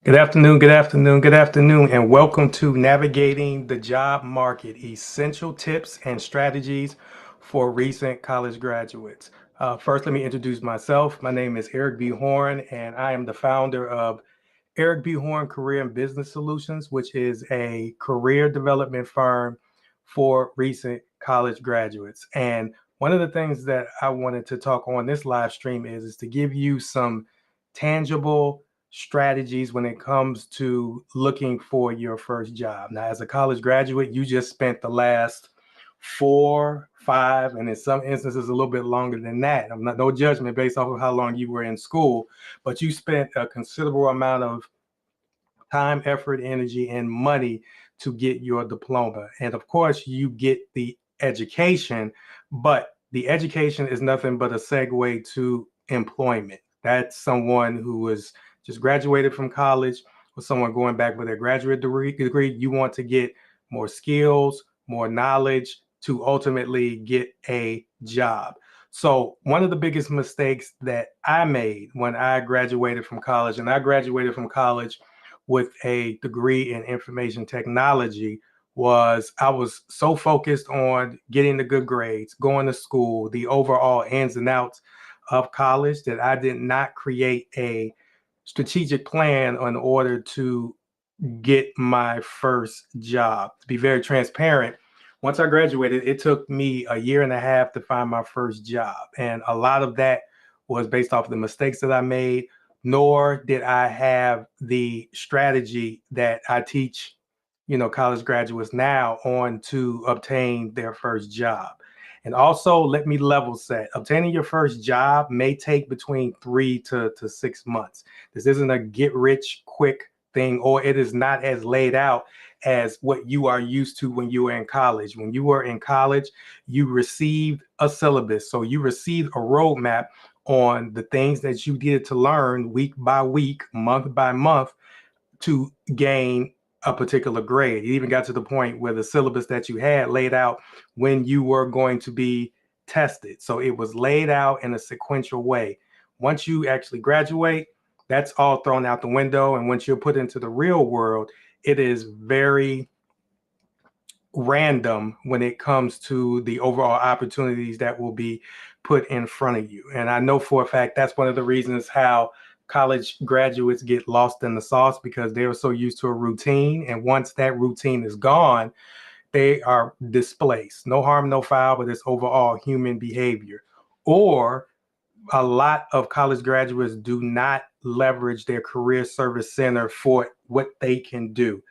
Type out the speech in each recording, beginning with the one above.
Good afternoon, good afternoon, good afternoon, and welcome to Navigating the Job Market, Essential Tips and Strategies for Recent College Graduates. First, let me introduce myself. My name is Eric B. Horn, and I am the founder of Eric B. Horn Career and Business Solutions, which is a career development firm for recent college graduates. And one of the things that I wanted to talk on this live stream is to give you some tangible strategies when it comes to looking for your first job. Now, as a college graduate, you just spent the last 4, 5, and in some instances a little bit longer than that. I'm not no judgment based off of how long you were in school, but you spent a considerable amount of time, effort, energy, and money to get your diploma. And of course, you get the education, but the education is nothing but a segue to employment. That's someone who was just graduated from college or someone going back with their graduate degree. You want to get more skills, more knowledge to ultimately get a job. So, one of the biggest mistakes that I made when I graduated from college, and I graduated from college with a degree in information technology, was I was so focused on getting the good grades, going to school, the overall ins and outs of college, that I did not create a strategic plan in order to get my first job. To be very transparent, once I graduated, it took me a year and a half to find my first job. And a lot of that was based off of the mistakes that I made, nor did I have the strategy that I teach, college graduates now on to obtain their first job. And also, let me level set. Obtaining your first job may take between 3 to 6 months. This isn't a get rich quick thing, or it is not as laid out as what you are used to when you were in college. When you were in college, you received a syllabus. So you received a roadmap on the things that you needed to learn week by week, month by month to gain a particular grade. It even got to the point where the syllabus that you had laid out when you were going to be tested. So it was laid out in a sequential way. Once you actually graduate, that's all thrown out the window. And once you're put into the real world, it is very random when it comes to the overall opportunities that will be put in front of you. And I know for a fact that's one of the reasons how college graduates get lost in the sauce, because they are so used to a routine. And once that routine is gone, they are displaced. No harm, no foul, but it's overall human behavior. Or a lot of college graduates do not leverage their career service center for what they can do.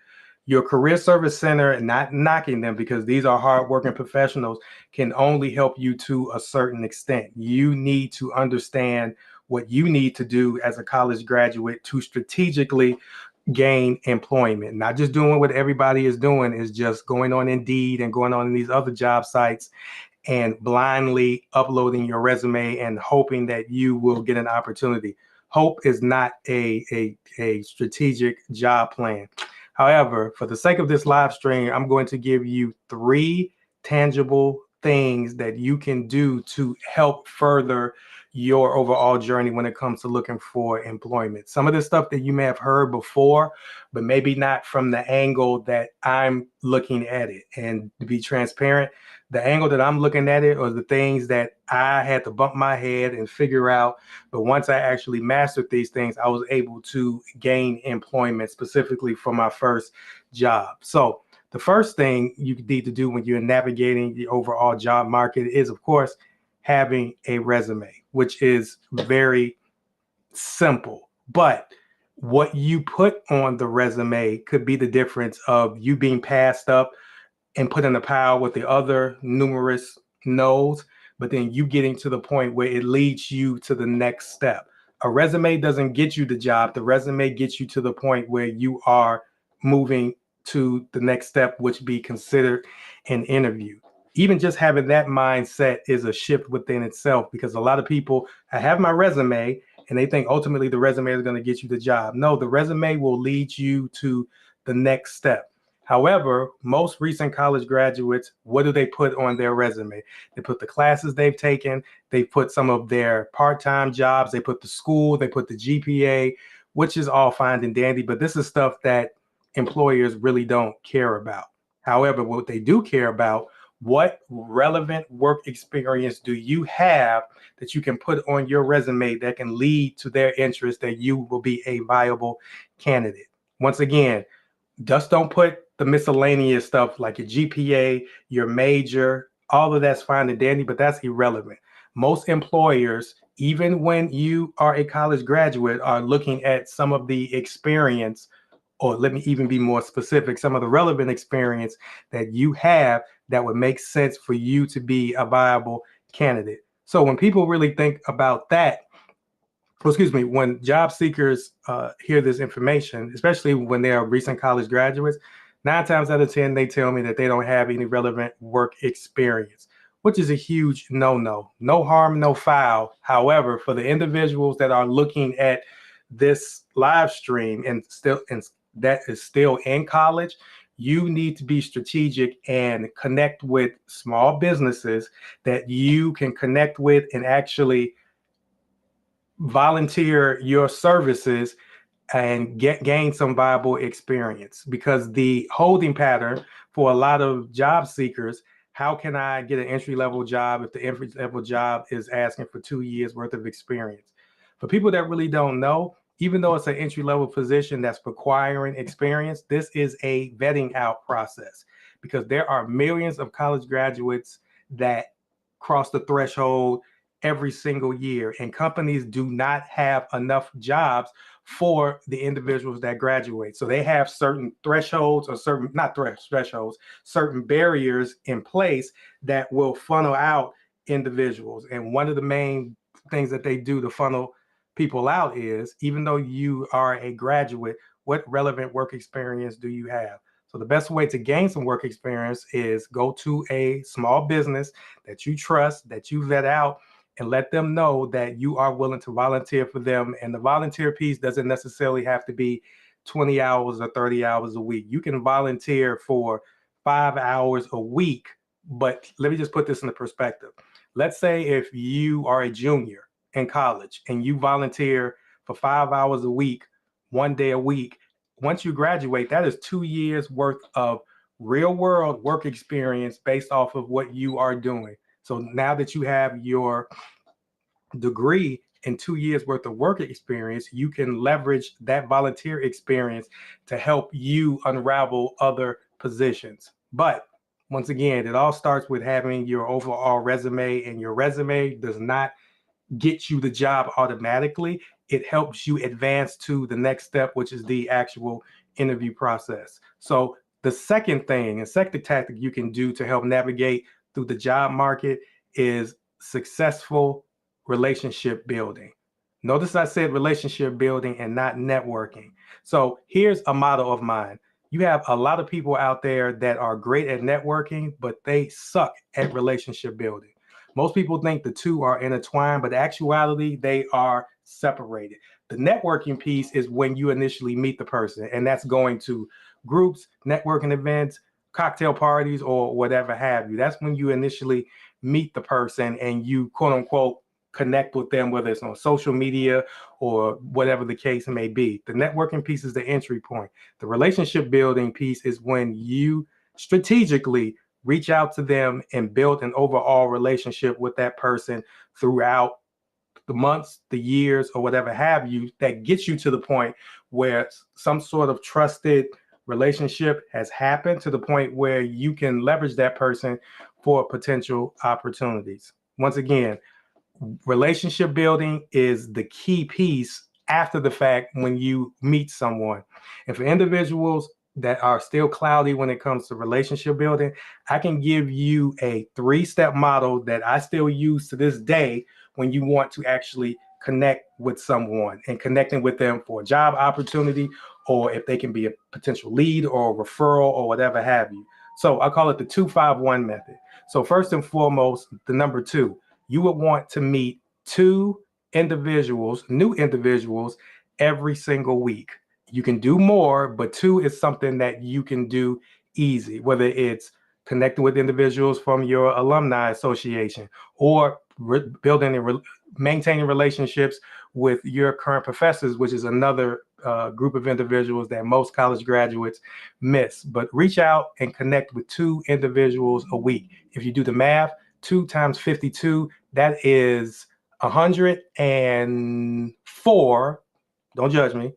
Your career service center, not knocking them because these are hardworking professionals, can only help you to a certain extent. You need to understand what you need to do as a college graduate to strategically gain employment. Not just doing what everybody is doing, is just going on Indeed and going on these other job sites and blindly uploading your resume and hoping that you will get an opportunity. Hope is not a strategic job plan. However, for the sake of this live stream, I'm going to give you 3 tangible things that you can do to help further your overall journey when it comes to looking for employment. Some of the stuff that you may have heard before, but maybe not from the angle that I'm looking at it. And to be transparent, the angle that I'm looking at it, or the things that I had to bump my head and figure out. But once I actually mastered these things, I was able to gain employment specifically for my first job. So the first thing you need to do when you're navigating the overall job market is, of course, having a resume, which is very simple. But what you put on the resume could be the difference of you being passed up and put in a pile with the other numerous no's, but then you getting to the point where it leads you to the next step. A resume doesn't get you the job. The resume gets you to the point where you are moving to the next step, which be considered an interview. Even just having that mindset is a shift within itself, because a lot of people, I have my resume and they think ultimately the resume is going to get you the job. No, the resume will lead you to the next step. However, most recent college graduates, what do they put on their resume? They put the classes they've taken, they put some of their part-time jobs, they put the school, they put the GPA, which is all fine and dandy, but this is stuff that employers really don't care about. However, what they do care about, what relevant work experience do you have that you can put on your resume that can lead to their interest that you will be a viable candidate? Once again, just don't put the miscellaneous stuff like your GPA, your major, all of that's fine and dandy, but that's irrelevant. Most employers, even when you are a college graduate, are looking at some of the experience, or let me even be more specific, some of the relevant experience that you have that would make sense for you to be a viable candidate. So when people really think about that, excuse me, when job seekers hear this information, especially when they are recent college graduates, 9 times out of 10, they tell me that they don't have any relevant work experience, which is a huge no-no. No harm, no foul. However, for the individuals that are looking at this live stream and that is still in college, you need to be strategic and connect with small businesses that you can connect with and actually volunteer your services and gain some viable experience, because the holding pattern for a lot of job seekers, how can I get an entry level job if the entry level job is asking for 2 years worth of experience? For people that really don't know, even though it's an entry level position that's requiring experience, this is a vetting out process, because there are millions of college graduates that cross the threshold every single year, and companies do not have enough jobs for the individuals that graduate. So they have certain thresholds, or certain, not thresholds, certain barriers in place that will funnel out individuals. And one of the main things that they do to funnel people out is, even though you are a graduate, what relevant work experience do you have? So the best way to gain some work experience is go to a small business that you trust, that you vet out, and let them know that you are willing to volunteer for them. And the volunteer piece doesn't necessarily have to be 20 hours or 30 hours a week. You can volunteer for 5 hours a week. But let me just put this into perspective. Let's say if you are a junior in college and you volunteer for 5 hours a week, 1 day a week, once you graduate, that is 2 years worth of real world work experience based off of what you are doing. So now that you have your degree and 2 years worth of work experience, you can leverage that volunteer experience to help you unravel other positions. But once again, it all starts with having your overall resume, and your resume does not get you the job automatically. It helps you advance to the next step, which is the actual interview process. So the second thing, and second tactic you can do to help navigate through the job market is successful relationship building. Notice I said relationship building and not networking. So here's a motto of mine. You have a lot of people out there that are great at networking, but they suck at relationship building. Most people think the two are intertwined, but in actuality, they are separated. The networking piece is when you initially meet the person, and that's going to groups, networking events, cocktail parties, or whatever have you. That's when you initially meet the person and you, quote unquote, connect with them, whether it's on social media or whatever the case may be. The networking piece is the entry point. The relationship building piece is when you strategically reach out to them and build an overall relationship with that person throughout the months, the years, or whatever have you, that gets you to the point where some sort of trusted relationship has happened, to the point where you can leverage that person for potential opportunities. Once again, relationship building is the key piece after the fact when you meet someone. And for individuals that are still cloudy when it comes to relationship building, I can give you a 3-step model that I still use to this day when you want to actually connect with someone and connecting with them for a job opportunity, or if they can be a potential lead or a referral or whatever have you. So I call it the 2-5-1 method. So first and foremost, the number 2, you would want to meet 2 individuals, new individuals, every single week. You can do more, but 2 is something that you can do easy, whether it's connecting with individuals from your alumni association, or building a maintaining relationships with your current professors, which is another group of individuals that most college graduates miss. But reach out and connect with 2 individuals a week. If you do the math, 2 times 52, that is 104. Don't judge me.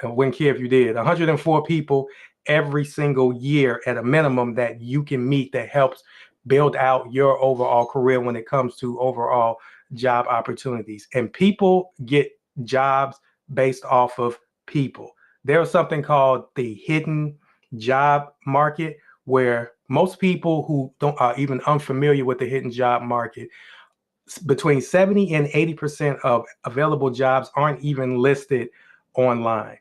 Wouldn't care if you did. 104 people every single year at a minimum that you can meet that helps build out your overall career when it comes to overall job opportunities. And people get jobs based off of people. There's something called the hidden job market, where most people who don't are even unfamiliar with the hidden job market, between 70 and 80% of available jobs aren't even listed online.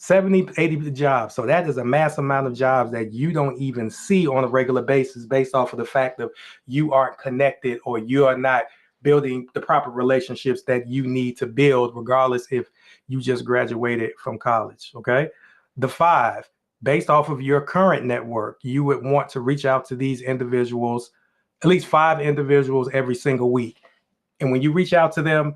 70, 80 jobs. So that is a mass amount of jobs that you don't even see on a regular basis based off of the fact of you aren't connected or you are not building the proper relationships that you need to build, regardless if you just graduated from college. Okay. The 5, based off of your current network, you would want to reach out to these individuals, at least 5 individuals every single week. And when you reach out to them,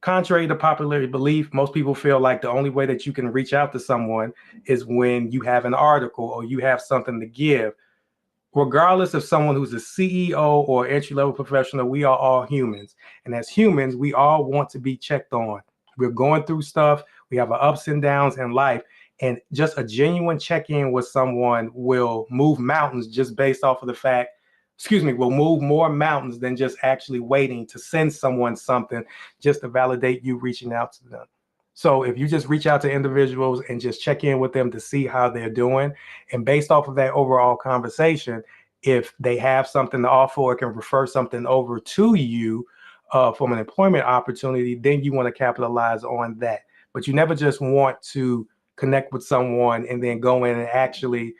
contrary to popular belief, most people feel like the only way that you can reach out to someone is when you have an article or you have something to give. Regardless of someone who's a CEO or entry-level professional, we are all humans. And as humans, we all want to be checked on. We're going through stuff. We have our ups and downs in life. And just a genuine check-in with someone will move mountains just based off of the fact, will move more mountains than just actually waiting to send someone something just to validate you reaching out to them. So if you just reach out to individuals and just check in with them to see how they're doing, and based off of that overall conversation, if they have something to offer or can refer something over to you from an employment opportunity, then you want to capitalize on that. But you never just want to connect with someone and then go in and actually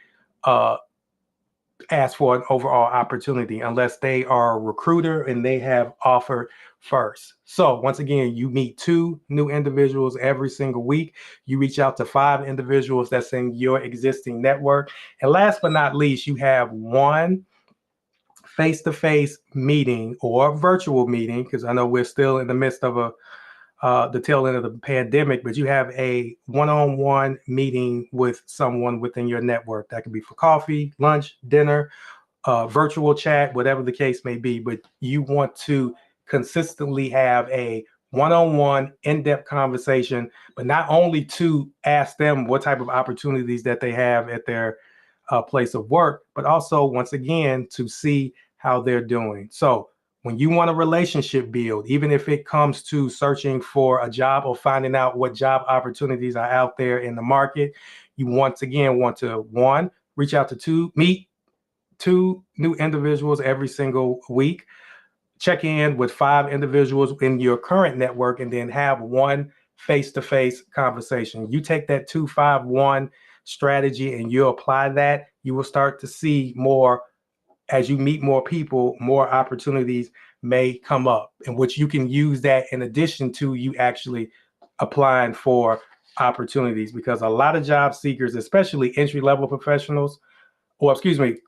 ask for an overall opportunity unless they are a recruiter and they have offered first. So once again, you meet 2 new individuals every single week. You reach out to 5 individuals that's in your existing network. And last but not least, you have 1 face-to-face meeting or virtual meeting, because I know we're still in the midst of the tail end of the pandemic, but you have a one-on-one meeting with someone within your network. That could be for coffee, lunch, dinner, virtual chat, whatever the case may be. But you want to consistently have a one-on-one in-depth conversation, but not only to ask them what type of opportunities that they have at their place of work, but also, once again, to see how they're doing. So when you want a relationship build, even if it comes to searching for a job or finding out what job opportunities are out there in the market, you once again want to, 1, reach out to meet 2 new individuals every single week, check in with 5 individuals in your current network, and then have 1 face-to-face conversation. You take that 2-5-1 strategy and you apply that, you will start to see more. As you meet more people, more opportunities may come up, in which you can use that in addition to you actually applying for opportunities. Because a lot of job seekers, especially entry-level professionals, or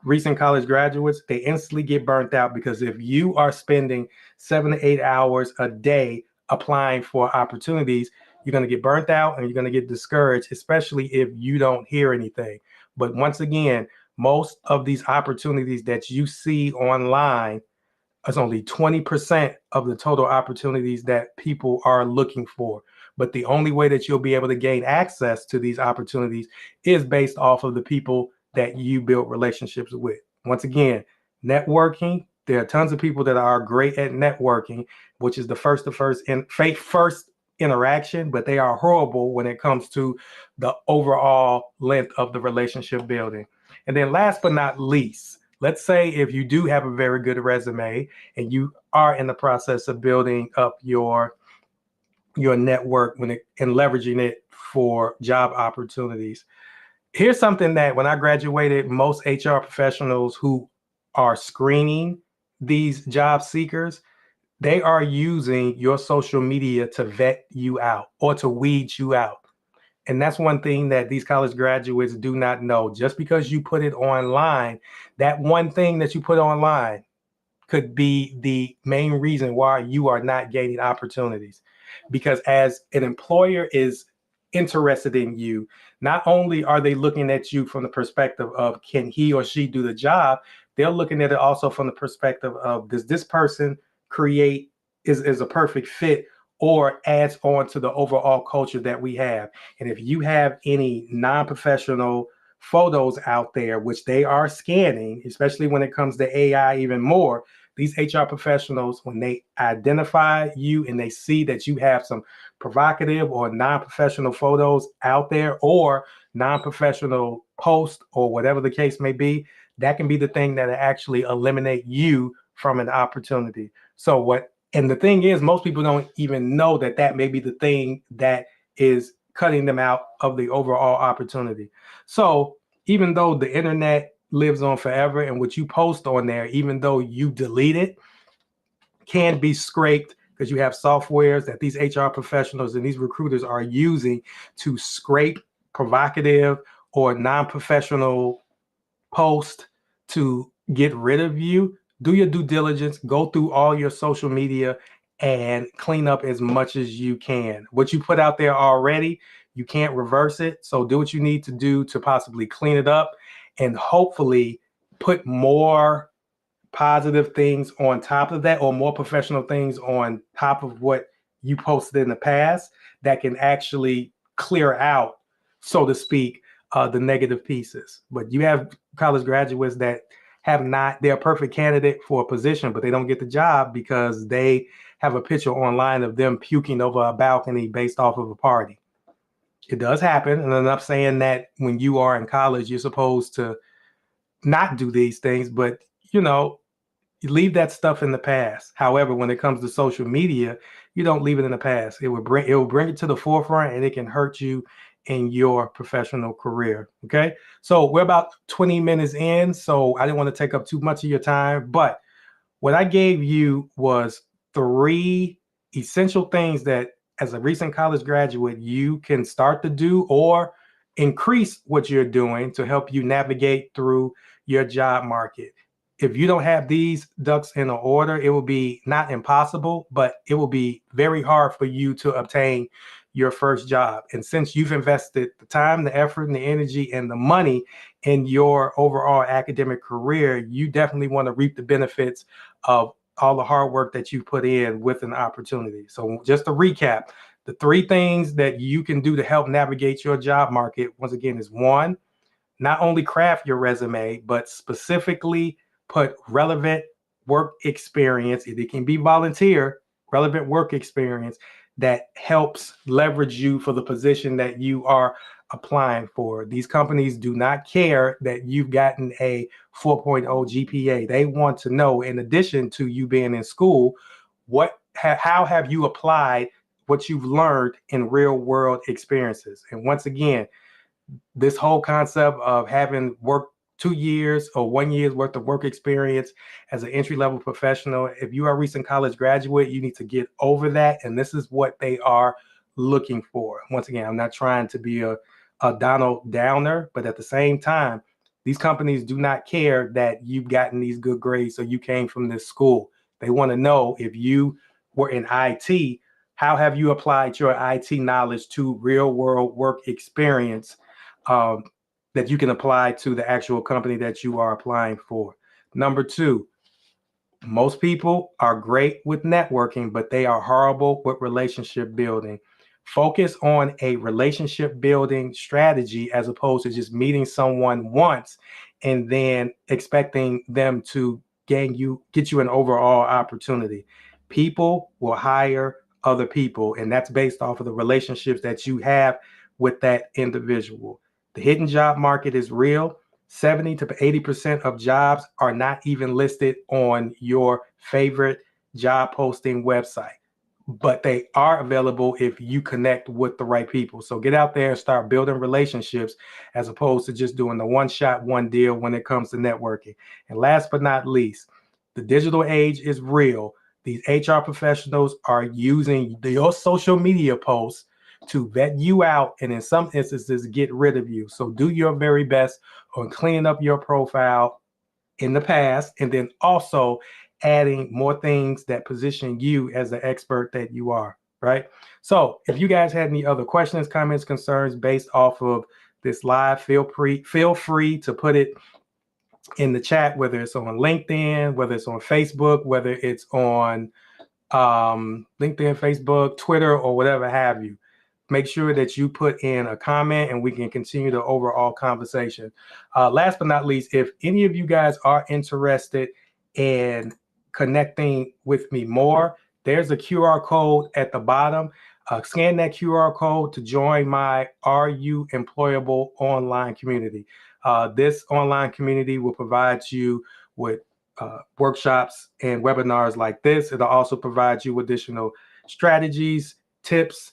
recent college graduates, they instantly get burnt out, because if you are spending 7 to 8 hours a day applying for opportunities, you're going to get burnt out and you're going to get discouraged, especially if you don't hear anything. But once again, most of these opportunities that you see online is only 20% of the total opportunities that people are looking for. But the only way that you'll be able to gain access to these opportunities is based off of the people that you build relationships with. Once again, networking. There are tons of people that are great at networking, which is the first interaction, but they are horrible when it comes to the overall length of the relationship building. And then last but not least, let's say if you do have a very good resume and you are in the process of building up your network and leveraging it for job opportunities. Here's something that when I graduated, most HR professionals who are screening these job seekers, they are using your social media to vet you out or to weed you out. And that's one thing that these college graduates do not know. Just because you put it online, that one thing that you put online could be the main reason why you are not gaining opportunities. Because as an employer is interested in you, not only are they looking at you from the perspective of can he or she do the job, they're looking at it also from the perspective of does this person create is a perfect fit or adds on to the overall culture that we have. And if you have any non-professional photos out there, which they are scanning, especially when it comes to AI even more, these HR professionals, when they identify you and they see that you have some provocative or non-professional photos out there or non-professional posts or whatever the case may be, that can be the thing that actually eliminate you from an opportunity. So what, and the thing is, most people don't even know that that may be the thing that is cutting them out of the overall opportunity. So even though the internet lives on forever and what you post on there, even though you delete it, can be scraped because you have softwares that these HR professionals and these recruiters are using to scrape provocative or non-professional post to get rid of you. Do your due diligence, go through all your social media and clean up as much as you can. What you put out there already, you can't reverse it. So do what you need to do to possibly clean it up and hopefully put more positive things on top of that or more professional things on top of what you posted in the past that can actually clear out, so to speak, the negative pieces. But you have college graduates that have not, they're a perfect candidate for a position, but they don't get the job because they have a picture online of them puking over a balcony based off of a party. It does happen. And I'm not saying that when you are in college, you're supposed to not do these things, but you know, you leave that stuff in the past. However, when it comes to social media, you don't leave it in the past. It will bring it to the forefront and it can hurt you in your professional career. Okay. So we're about 20 minutes in. So I didn't want to take up too much of your time, but what I gave you was 3 essential things that as a recent college graduate, you can start to do or increase what you're doing to help you navigate through your job market. If you don't have these ducks in order, it will be not impossible, but it will be very hard for you to obtain your first job. And since you've invested the time, the effort, and the energy and the money in your overall academic career, you definitely want to reap the benefits of all the hard work that you put in with an opportunity. So just to recap, the 3 things that you can do to help navigate your job market, once again, is 1, not only craft your resume, but specifically put relevant work experience. It can be volunteer, relevant work experience that helps leverage you for the position that you are applying for. These companies do not care that you've gotten a 4.0 GPA. They want to know, in addition to you being in school, how have you applied what you've learned in real world experiences. And once again, this whole concept of having worked 2 years or 1 year's worth of work experience as an entry level professional, if you are a recent college graduate, you need to get over that. And this is what they are looking for. Once again, I'm not trying to be a Donald Downer, but at the same time, these companies do not care that you've gotten these good grades or you came from this school. They want to know if you were in IT, how have you applied your IT knowledge to real world work experience um, that you can apply to the actual company that you are applying for. Number 2, most people are great with networking, but they are horrible with relationship building. Focus on a relationship building strategy as opposed to just meeting someone once and then expecting them to get you an overall opportunity. People will hire other people, and that's based off of the relationships that you have with that individual. The hidden job market is real. 70 to 80% of jobs are not even listed on your favorite job posting website, but they are available if you connect with the right people. So get out there and start building relationships as opposed to just doing the one shot, one deal when it comes to networking. And last but not least, the digital age is real. These HR professionals are using your social media posts to vet you out and in some instances get rid of you. So do your very best on cleaning up your profile in the past and then also adding more things that position you as the expert that you are, right? So if you guys had any other questions, comments, concerns based off of this live, feel free to put it in the chat, whether it's on LinkedIn, whether it's on Facebook, whether it's on LinkedIn, Facebook, Twitter, or whatever have you. Make sure that you put in a comment and we can continue the overall conversation. Last but not least, if any of you guys are interested in connecting with me more, there's a QR code at the bottom. Scan that QR code to join my Are You Employable online community. This online community will provide you with workshops and webinars like this. It'll also provide you additional strategies, tips,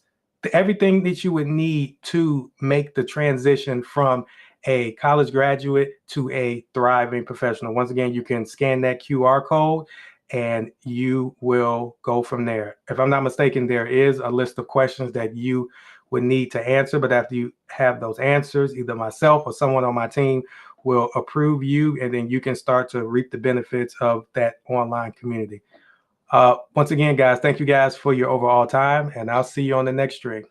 everything that you would need to make the transition from a college graduate to a thriving professional. Once again, you can scan that QR code and you will go from there. If I'm not mistaken, there is a list of questions that you would need to answer, but after you have those answers, either myself or someone on my team will approve you, and then you can start to reap the benefits of that online community. Once again, guys, thank you guys for your overall time, and I'll see you on the next stream.